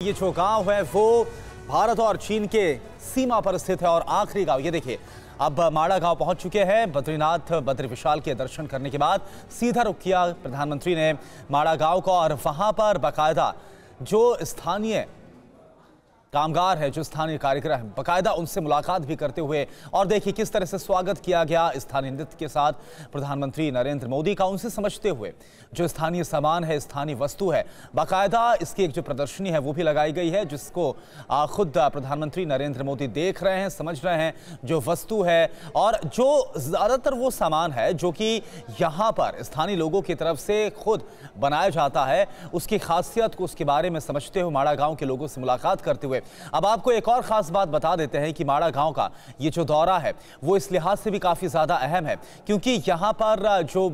ये जो गांव है वो भारत और चीन के सीमा पर स्थित है और आखिरी गांव ये देखिए अब माड़ा गांव पहुंच चुके हैं। बद्रीनाथ बद्री विशाल के दर्शन करने के बाद सीधा रुख किया प्रधानमंत्री ने माड़ा गांव को और वहां पर बाकायदा जो स्थानीय कामगार है, जो स्थानीय कार्यक्रम है, बाकायदा उनसे मुलाकात भी करते हुए और देखिए किस तरह से स्वागत किया गया स्थानीय नृत्य के साथ प्रधानमंत्री नरेंद्र मोदी का, उनसे समझते हुए जो स्थानीय सामान है, स्थानीय वस्तु है, बाकायदा इसकी एक जो प्रदर्शनी है वो भी लगाई गई है जिसको खुद प्रधानमंत्री नरेंद्र मोदी देख रहे हैं, समझ रहे हैं जो वस्तु है और जो ज़्यादातर वो सामान है जो कि यहाँ पर स्थानीय लोगों की तरफ से खुद बनाया जाता है, उसकी खासियत को उसके बारे में समझते हुए माड़ा गाँव के लोगों से मुलाकात करते हुए अब आपको एक और खास बात बता देते हैं कि माड़ा गांव का ये जो दौरा है वो इस लिहाज से भी काफी ज्यादा अहम है क्योंकि यहां पर जो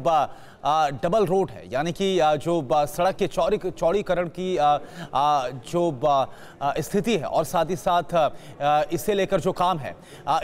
डबल रोड है यानी कि जो सड़क के चौड़ीकरण की जो स्थिति है और साथ ही साथ इससे लेकर जो काम है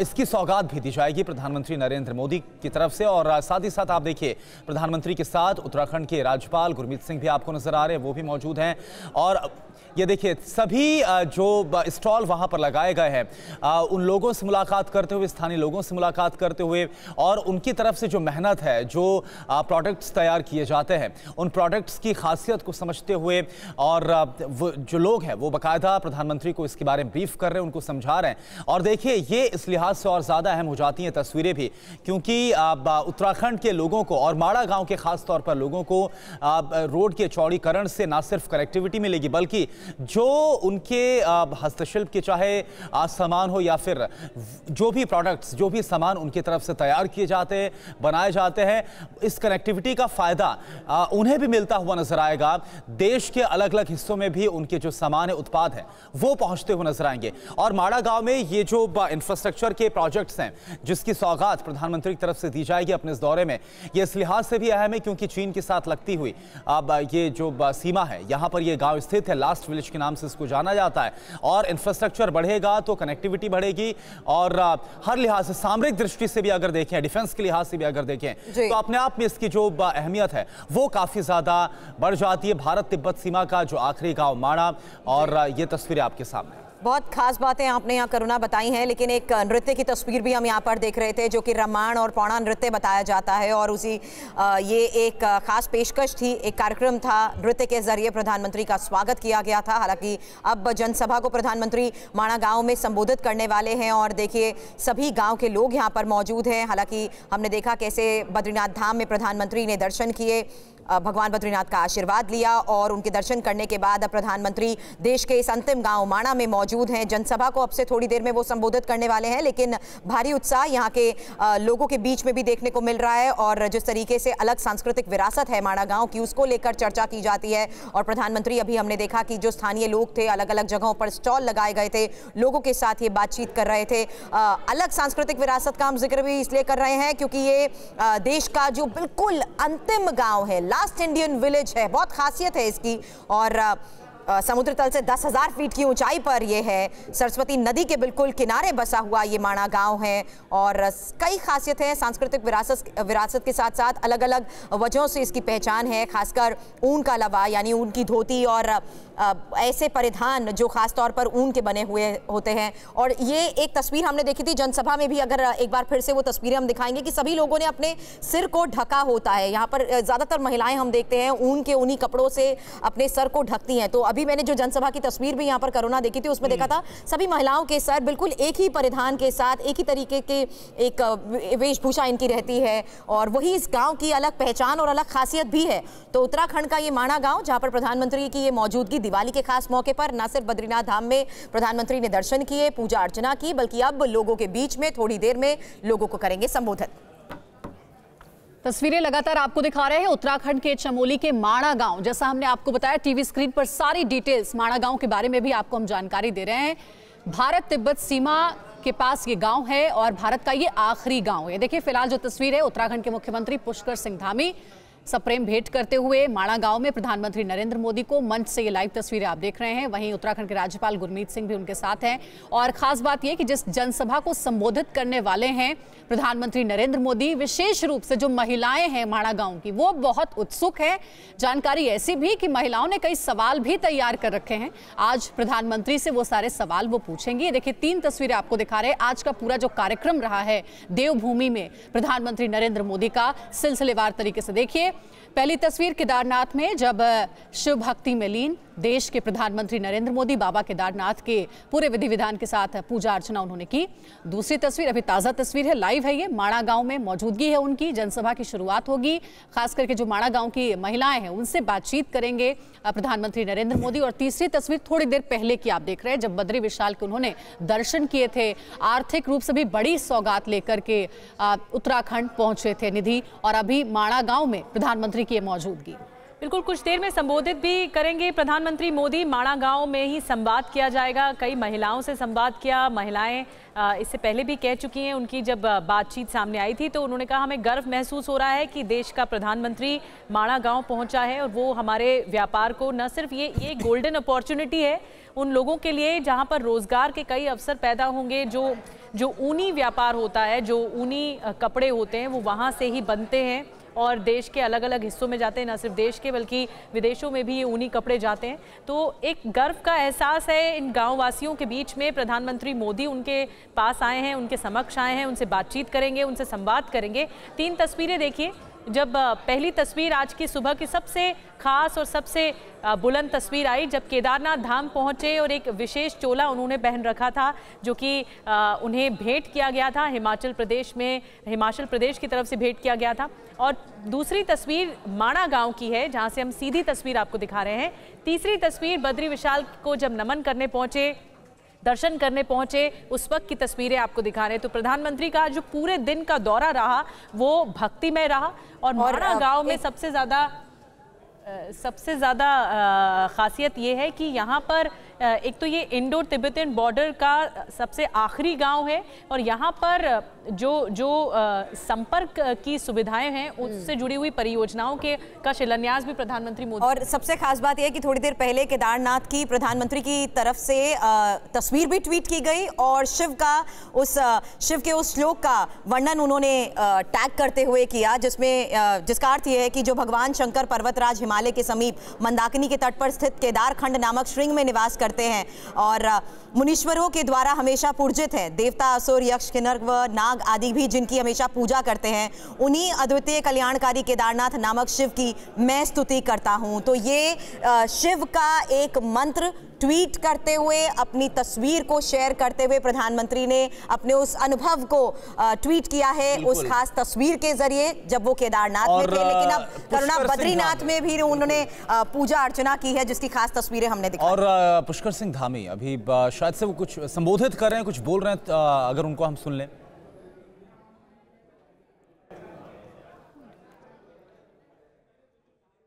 इसकी सौगात भी दी जाएगी प्रधानमंत्री नरेंद्र मोदी की तरफ से। और साथ ही साथ आप देखिए प्रधानमंत्री के साथ उत्तराखंड के राज्यपाल गुरमीत सिंह भी आपको नजर आ रहे हैं, वो भी मौजूद हैं और ये देखिए सभी जो स्टॉल वहां पर लगाए गए हैं उन लोगों से मुलाकात करते हुए, स्थानीय लोगों से मुलाकात करते हुए और उनकी तरफ से जो मेहनत है, जो प्रोडक्ट्स तैयार किए जाते हैं उन प्रोडक्ट्स की खासियत को समझते हुए और वो जो लोग हैं वो बाकायदा प्रधानमंत्री को इसके बारे में ब्रीफ कर रहे हैं, उनको समझा रहे हैं। और देखिए ये इस लिहाज से और ज़्यादा अहम हो जाती हैं तस्वीरें भी क्योंकि उत्तराखंड के लोगों को और माड़ा गाँव के खास तौर पर लोगों को रोड के चौड़ीकरण से ना सिर्फ कनेक्टिविटी मिलेगी बल्कि जो उनके हस्तशिल्प के चाहे सामान हो या फिर जो भी प्रोडक्ट्स, जो भी सामान उनकी तरफ से तैयार किए जाते हैं, बनाए जाते हैं, इस कनेक्टिविटी का फायदा उन्हें भी मिलता हुआ नजर आएगा। देश के अलग अलग हिस्सों में भी उनके जो सामान है, उत्पाद है, वो पहुंचते हुए नजर आएंगे। और माड़ा गांव में ये जो इंफ्रास्ट्रक्चर के प्रोजेक्ट्स हैं जिसकी सौगात प्रधानमंत्री की तरफ से दी जाएगी अपने इस दौरे में, ये इस लिहाज से भी अहम है क्योंकि चीन के साथ लगती हुई अब ये जो सीमा है यहाँ पर ये गाँव स्थित है, लास्ट विलेज के नाम से इसको जाना जाता है और इंफ्रास्ट्रक्चर बढ़ेगा तो कनेक्टिविटी बढ़ेगी और हर लिहाज से सामरिक दृष्टि से भी अगर देखें, डिफेंस के लिहाज से भी अगर देखें तो अपने आप में इसकी जो अहमियत है वो काफी ज्यादा बढ़ जाती है। भारत तिब्बत सीमा का जो आखिरी गांव माड़ा और ये तस्वीरें आपके सामने। बहुत खास बातें आपने यहाँ करुणा बताई हैं, लेकिन एक नृत्य की तस्वीर भी हम यहाँ पर देख रहे थे जो कि रामायण और पौराण नृत्य बताया जाता है और उसी ये एक खास पेशकश थी, एक कार्यक्रम था, नृत्य के जरिए प्रधानमंत्री का स्वागत किया गया था। हालांकि अब जनसभा को प्रधानमंत्री माड़ा गांव में संबोधित करने वाले हैं और देखिए सभी गाँव के लोग यहाँ पर मौजूद हैं। हालांकि हमने देखा कैसे बद्रीनाथ धाम में प्रधानमंत्री ने दर्शन किए, भगवान बद्रीनाथ का आशीर्वाद लिया और उनके दर्शन करने के बाद अब प्रधानमंत्री देश के इस अंतिम गांव माड़ा में मौजूद हैं। जनसभा को अब से थोड़ी देर में वो संबोधित करने वाले हैं, लेकिन भारी उत्साह यहाँ के लोगों के बीच में भी देखने को मिल रहा है और जिस तरीके से अलग सांस्कृतिक विरासत है माड़ा गांव की उसको लेकर चर्चा की जाती है। और प्रधानमंत्री अभी हमने देखा कि जो स्थानीय लोग थे अलग अलग जगहों पर स्टॉल लगाए गए थे, लोगों के साथ ये बातचीत कर रहे थे। अलग सांस्कृतिक विरासत का हम जिक्र भी इसलिए कर रहे हैं क्योंकि ये देश का जो बिल्कुल अंतिम गाँव है, लास्ट इंडियन विलेज है, बहुत खासियत है इसकी और समुद्र तल से 10,000 फीट की ऊंचाई पर यह है। सरस्वती नदी के बिल्कुल किनारे बसा हुआ ये माड़ा गांव है और कई खासियत है। सांस्कृतिक विरासत के साथ साथ अलग अलग वजहों से इसकी पहचान है, खासकर ऊन का लवा यानी ऊन की धोती और ऐसे परिधान जो खास तौर पर ऊन के बने हुए होते हैं। और ये एक तस्वीर हमने देखी थी जनसभा में भी, अगर एक बार फिर से वो तस्वीरें हम दिखाएंगे कि सभी लोगों ने अपने सिर को ढका होता है। यहाँ पर ज़्यादातर महिलाएं हम देखते हैं ऊन के उन्हीं कपड़ों से अपने सर को ढकती हैं। तो अभी मैंने जो जनसभा की तस्वीर भी यहाँ पर करुणा देखी थी उसमें देखा था सभी महिलाओं के सर बिल्कुल एक ही परिधान के साथ, एक ही तरीके के एक वेशभूषा इनकी रहती है और वही इस गाँव की अलग पहचान और अलग खासियत भी है। तो उत्तराखंड का ये माड़ा गाँव जहाँ पर प्रधानमंत्री की ये मौजूदगी दिवाली के खास मौके पर न सिर्फ बद्रीनाथ धाम में प्रधानमंत्री ने दर्शन किए, पूजा अर्चना की, बल्कि अब लोगों के बीच में थोड़ी देर में लोगों को करेंगे संबोधित। तस्वीरें लगातार आपको दिखा रहे हैं उत्तराखंड के चमोली के माड़ा गांव। जैसा हमने आपको बताया टीवी स्क्रीन पर सारी डिटेल्स माड़ा गांव के बारे में भी आपको हम जानकारी दे रहे हैं। भारत तिब्बत सीमा के पास ये गांव है और भारत का ये आखिरी गांव है। देखिए फिलहाल जो तस्वीर है उत्तराखंड के मुख्यमंत्री पुष्कर सिंह धामी सप्रेम भेंट करते हुए माणा गांव में प्रधानमंत्री नरेंद्र मोदी को। मंच से ये लाइव तस्वीरें आप देख रहे हैं। वहीं उत्तराखंड के राज्यपाल गुरमीत सिंह भी उनके साथ हैं। और खास बात यह कि जिस जनसभा को संबोधित करने वाले हैं प्रधानमंत्री नरेंद्र मोदी, विशेष रूप से जो महिलाएं हैं माणा गांव की, वो बहुत उत्सुक है। जानकारी ऐसी भी कि महिलाओं ने कई सवाल भी तैयार कर रखे हैं। आज प्रधानमंत्री से वो सारे सवाल वो पूछेंगे। देखिए 3 तस्वीरें आपको दिखा रहे हैं। आज का पूरा जो कार्यक्रम रहा है देवभूमि में प्रधानमंत्री नरेंद्र मोदी का, सिलसिलेवार तरीके से देखिए। पहली तस्वीर केदारनाथ में जब शिव भक्ति में लीन देश के प्रधानमंत्री नरेंद्र मोदी बाबा केदारनाथ के पूरे विधि विधान के साथ पूजा अर्चना उन्होंने की। दूसरी तस्वीर अभी ताज़ा तस्वीर है, लाइव है, ये माणा गांव में मौजूदगी है उनकी। जनसभा की शुरुआत होगी। खास करके जो माणा गांव की महिलाएं हैं उनसे बातचीत करेंगे प्रधानमंत्री नरेंद्र मोदी। और तीसरी तस्वीर थोड़ी देर पहले की आप देख रहे हैं, जब बद्री विशाल के उन्होंने दर्शन किए थे। आर्थिक रूप से भी बड़ी सौगात लेकर के उत्तराखंड पहुंचे थे निधि, और अभी माणा गांव में प्रधानमंत्री की मौजूदगी। बिल्कुल, कुछ देर में संबोधित भी करेंगे प्रधानमंत्री मोदी। माणा गांव में ही संवाद किया जाएगा। कई महिलाओं से संवाद किया। महिलाएं इससे पहले भी कह चुकी हैं, उनकी जब बातचीत सामने आई थी तो उन्होंने कहा हमें गर्व महसूस हो रहा है कि देश का प्रधानमंत्री माणा गांव पहुंचा है, और वो हमारे व्यापार को न सिर्फ ये गोल्डन अपॉर्चुनिटी है उन लोगों के लिए जहां पर रोजगार के कई अवसर पैदा होंगे। जो ऊनी व्यापार होता है, जो ऊनी कपड़े होते हैं, वो वहाँ से ही बनते हैं और देश के अलग अलग हिस्सों में जाते हैं। न सिर्फ देश के बल्कि विदेशों में भी ये ऊनी कपड़े जाते हैं। तो एक गर्व का एहसास है इन गांववासियों के बीच में। प्रधानमंत्री मोदी उनके पास आए हैं, उनके समक्ष आए हैं, उनसे बातचीत करेंगे, उनसे संवाद करेंगे। 3 तस्वीरें देखिए। जब पहली तस्वीर आज की सुबह की सबसे खास और सबसे बुलंद तस्वीर आई जब केदारनाथ धाम पहुंचे, और एक विशेष चोला उन्होंने पहन रखा था जो कि उन्हें भेंट किया गया था हिमाचल प्रदेश की तरफ से भेंट किया गया था। और दूसरी तस्वीर माणा गांव की है जहां से हम सीधी तस्वीर आपको दिखा रहे हैं। तीसरी तस्वीर बद्री विशाल को जब नमन करने पहुंचे, दर्शन करने पहुंचे, उस वक्त की तस्वीरें आपको दिखा रहे हैं। तो प्रधानमंत्री का जो पूरे दिन का दौरा रहा वो भक्तिमय रहा। और माणा गांव में सबसे ज़्यादा खासियत ये है कि यहाँ पर एक तो ये इंडो तिब्बतन बॉर्डर का सबसे आखिरी गांव है, और यहाँ पर जो संपर्क की सुविधाएं हैं उससे जुड़ी हुई परियोजनाओं का शिलान्यास भी प्रधानमंत्री मोदी। और सबसे खास बात यह है कि थोड़ी देर पहले केदारनाथ की प्रधानमंत्री की तरफ से तस्वीर भी ट्वीट की गई, और शिव के उस श्लोक का वर्णन उन्होंने टैग करते हुए किया, जिसका अर्थ यह है कि जो भगवान शंकर पर्वतराज हिमालय के समीप मंदाकिनी के तट पर स्थित केदारखंड नामक श्रृंग में निवास करते हैं और मुनीश्वरों के द्वारा हमेशा पूजित है। देवता, असुर, यक्ष, किन्नर व नाग आदि भी जिनकी हमेशा पूजा करते हैं, उन्हीं अद्वितीय कल्याणकारी केदारनाथ नामक शिव की मैं स्तुति करता हूं। तो ये शिव का एक मंत्र ट्वीट करते हुए, अपनी तस्वीर को शेयर करते हुए प्रधानमंत्री ने अपने उस अनुभव को ट्वीट किया है उस खास तस्वीर के जरिए जब वो केदारनाथ में थे। लेकिन अब करुणा बद्रीनाथ में भी उन्होंने पूजा अर्चना की है, जिसकी खास तस्वीरें हमने दिखाई। और पुष्कर सिंह धामी अभी शायद से वो कुछ संबोधित कर रहे हैं, कुछ बोल रहे हैं, अगर उनको हम सुन लें।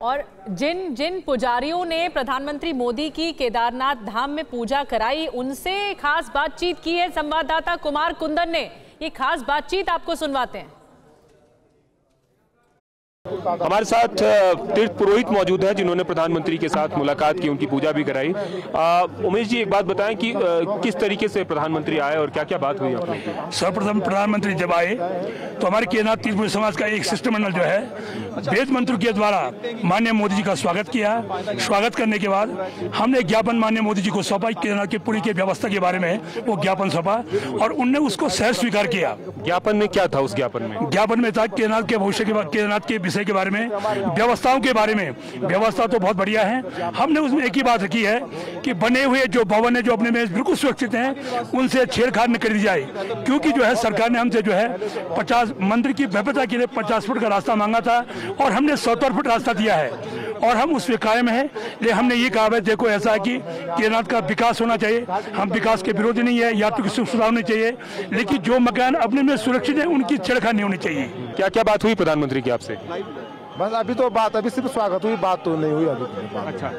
और जिन पुजारियों ने प्रधानमंत्री मोदी की केदारनाथ धाम में पूजा कराई, उनसे खास बातचीत की है संवाददाता कुमार कुंदन ने। ये खास बातचीत आपको सुनवाते हैं। हमारे साथ तीर्थ पुरोहित मौजूद है जिन्होंने प्रधानमंत्री के साथ मुलाकात की, उनकी पूजा भी कराई। उमेश जी, एक बात बताएं कि किस तरीके से प्रधानमंत्री आए और क्या क्या बात हुई आपने? सर्वप्रथम प्रधानमंत्री जब आए तो हमारे केदारनाथ तीर्थपुरी समाज का एक शिष्टमंडल जो है वेद मंत्रों के द्वारा माननीय मोदी जी का स्वागत किया। स्वागत करने के बाद हमने ज्ञापन माननीय मोदी जी को सौंपा, केदारनाथ की पूरी की व्यवस्था के बारे में वो ज्ञापन सौंपा और उनने उसको सहर्ष स्वीकार किया। ज्ञापन में क्या था? उस ज्ञापन में था केदारनाथ के भविष्य के, केदारनाथ के विषय के बारे में, व्यवस्थाओं के बारे में। व्यवस्था तो बहुत बढ़िया है। हमने उसमें एक ही बात रखी है कि बने हुए जो भवन है जो अपने में बिल्कुल सुरक्षित हैं, उनसे छेड़छाड़ न कर दी जाए, क्योंकि जो है सरकार ने हमसे जो है 50 मंदिर की भव्यता के लिए 50 फुट का रास्ता मांगा था और हमने 70 फुट रास्ता दिया है और हम उस पे कायम है। लेकिन हमने ये कहा है देखो ऐसा है कि केदारनाथ का विकास होना चाहिए, हम विकास के विरोधी नहीं है, यात्रियों की सुविधा होनी चाहिए, लेकिन जो मकान अपने में सुरक्षित है उनकी छेड़छाड़ नहीं होनी चाहिए। क्या क्या बात हुई प्रधानमंत्री की आपसे? बस अभी सिर्फ स्वागत हुई, बात तो नहीं हुई अभी। अच्छा,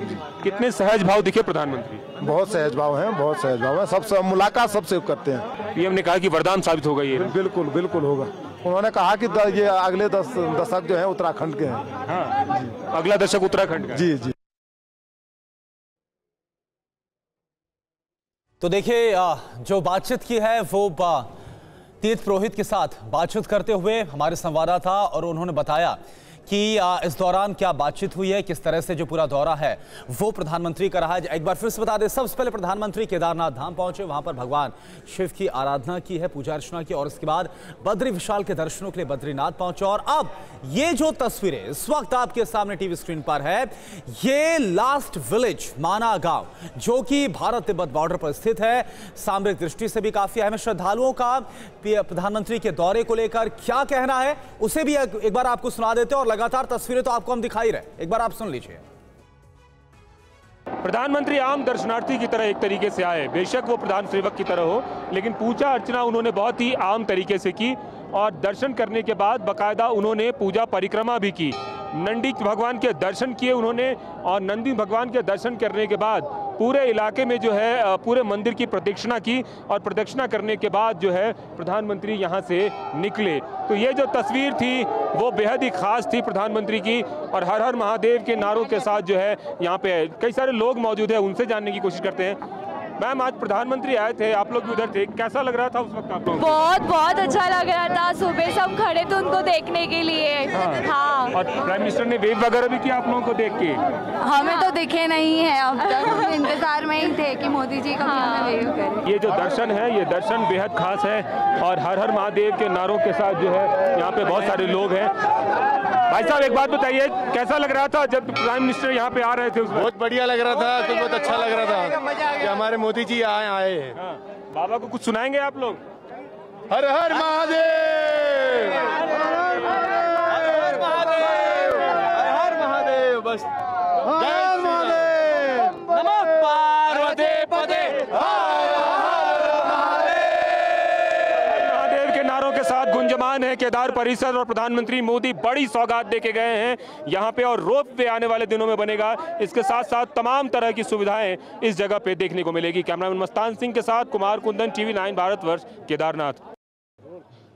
कितने सहज भाव दिखे प्रधानमंत्री? बहुत सहज भाव हैं, बहुत सहज भाव है। सबसे मुलाकात सबसे करते हैं। पीएम ने कहा कि वरदान साबित होगा ये। बिल्कुल बिल्कुल होगा। उन्होंने कहा कि ये अगले दशक जो है उत्तराखंड के हैं। हाँ, अगला दशक उत्तराखंड का। जी जी। तो देखिए, जो बातचीत की है वो तीर्थ पुरोहित के साथ बातचीत करते हुए हमारे संवाददाता, और उन्होंने बताया कि इस दौरान क्या बातचीत हुई है, किस तरह से जो पूरा दौरा है वो प्रधानमंत्री का रहा है। एक बार फिर से बता दें, सबसे पहले प्रधानमंत्री केदारनाथ धाम पहुंचे, वहां पर भगवान शिव की आराधना की है, पूजा अर्चना की, और इसके बाद बद्री विशाल के दर्शनों के लिए बद्रीनाथ पहुंचे। और अब ये जो तस्वीरें इस वक्त आपके सामने टीवी स्क्रीन पर है, ये लास्ट विलेज माना गांव, जो कि भारत तिब्बत बॉर्डर पर स्थित है, सामरिक दृष्टि से भी काफी अहम है। श्रद्धालुओं का प्रधानमंत्री के दौरे को लेकर क्या कहना है, उसे भी एक बार आपको सुना देते हैं, और लगातार तस्वीरें तो आपको हम दिखाई रहे, एक बार आप सुन लीजिए। प्रधानमंत्री आम दर्शनार्थी की तरह एक तरीके से आए, बेशक वो प्रधान सेवक की तरह हो, लेकिन पूजा अर्चना उन्होंने बहुत ही आम तरीके से की, और दर्शन करने के बाद बाकायदा उन्होंने पूजा परिक्रमा भी की। नंदी भगवान के दर्शन किए उन्होंने, और नंदी भगवान के दर्शन करने के बाद पूरे इलाके में जो है पूरे मंदिर की प्रदक्षिणा की, और प्रदक्षिणा करने के बाद जो है प्रधानमंत्री यहाँ से निकले। तो ये जो तस्वीर थी वो बेहद ही खास थी प्रधानमंत्री की, और हर हर महादेव के नारों के साथ जो है यहाँ पे कई सारे लोग मौजूद हैं, उनसे जानने की कोशिश करते हैं। मैम, आज प्रधानमंत्री आए थे, आप लोग भी उधर थे, कैसा लग रहा था उस वक्त आप लोग? बहुत अच्छा लग रहा था, सुबह सब खड़े थे उनको देखने के लिए। हाँ। और प्राइम मिनिस्टर ने वेव वगैरह भी किया आप लोगों को देख के? हमें तो दिखे नहीं है, अब तक हम इंतजार में ही थे कि मोदी जी का वेव करें। ये जो दर्शन है, ये दर्शन बेहद खास है, और हर हर महादेव के नारों के साथ जो है यहाँ पे बहुत सारे लोग हैं। भाई साहब, एक बात बताइए, कैसा लग रहा था जब प्राइम मिनिस्टर यहाँ पे आ रहे थे? बहुत बढ़िया लग रहा था, तो बहुत अच्छा लग रहा था कि हमारे मोदी जी आए हैं। हाँ। बाबा को कुछ सुनाएंगे आप लोग? हर हर महादेव, हर हर महादेव, बस हर महादेव, नमः पार्वती पते, नारों के साथ गुंजमान है केदार परिसर, और प्रधानमंत्री मोदी बड़ी सौगात देके गए हैं यहाँ पे, और रोप वे आने वाले दिनों में बनेगा। इसके साथ साथ तमाम तरह की सुविधाएं इस जगह पे देखने को मिलेगी। कैमरामैन मस्तान सिंह के साथ कुमार कुंदन, TV9 भारतवर्ष, केदारनाथ।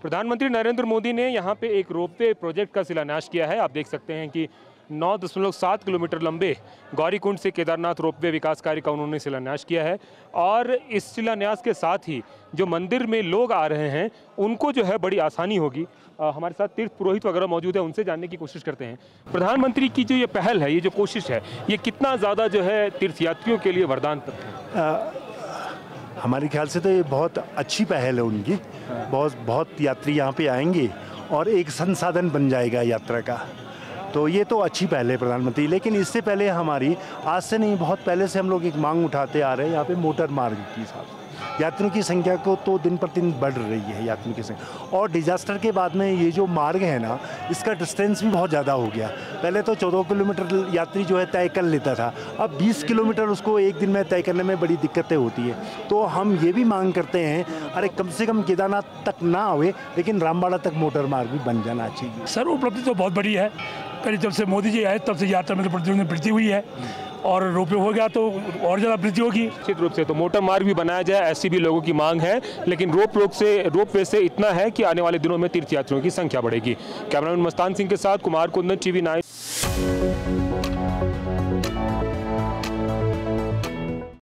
प्रधानमंत्री नरेंद्र मोदी ने यहाँ पे एक रोपवे प्रोजेक्ट का शिलान्यास किया है। आप देख सकते हैं कि 9.7 किलोमीटर लंबे गौरीकुंड से केदारनाथ रोपवे विकास कार्य का उन्होंने शिलान्यास किया है, और इस शिलान्यास के साथ ही जो मंदिर में लोग आ रहे हैं उनको जो है बड़ी आसानी होगी। हमारे साथ तीर्थ पुरोहित वगैरह मौजूद है, उनसे जानने की कोशिश करते हैं। प्रधानमंत्री की जो ये पहल है, ये जो कोशिश है, ये कितना ज़्यादा जो है तीर्थयात्रियों के लिए वरदान है? हमारे ख्याल से तो ये बहुत अच्छी पहल है उनकी। बहुत यात्री यहाँ पे आएंगे और एक संसाधन बन जाएगा यात्रा का, तो ये तो अच्छी पहल है प्रधानमंत्री। लेकिन इससे पहले हमारी, आज से नहीं बहुत पहले से हम लोग एक मांग उठाते आ रहे हैं यहाँ पे मोटर मार्ग की साथ। यात्रियों की संख्या को तो दिन प्रतिदिन बढ़ रही है यात्रियों की संख्या, और डिजास्टर के बाद में ये जो मार्ग है ना, इसका डिस्टेंस भी बहुत ज़्यादा हो गया। पहले तो 14 किलोमीटर यात्री जो है तय कर लेता था, अब 20 किलोमीटर उसको एक दिन में तय करने में बड़ी दिक्कतें होती है। तो हम ये भी मांग करते हैं, अरे कम से कम केदारनाथ तक ना आवे, लेकिन रामबाड़ा तक मोटर मार्ग भी बन जाना चाहिए। सर, उपलब्धि तो बहुत बड़ी है। करीब जब से मोदी जी आए तब से यात्रा में प्रतिदिन वृद्धि हुई है, और रोपवे हो गया तो और ज़्यादा वृद्धि होगी। निश्चित रूप से तो मोटर मार्ग भी बनाया जाए, ऐसी भी लोगों की मांग है, लेकिन रोपवे से इतना है कि आने वाले दिनों में तीर्थयात्रियों की संख्या बढ़ेगी। कैमरामैन मस्तान सिंह के साथ कुमार कुंदन, TV9।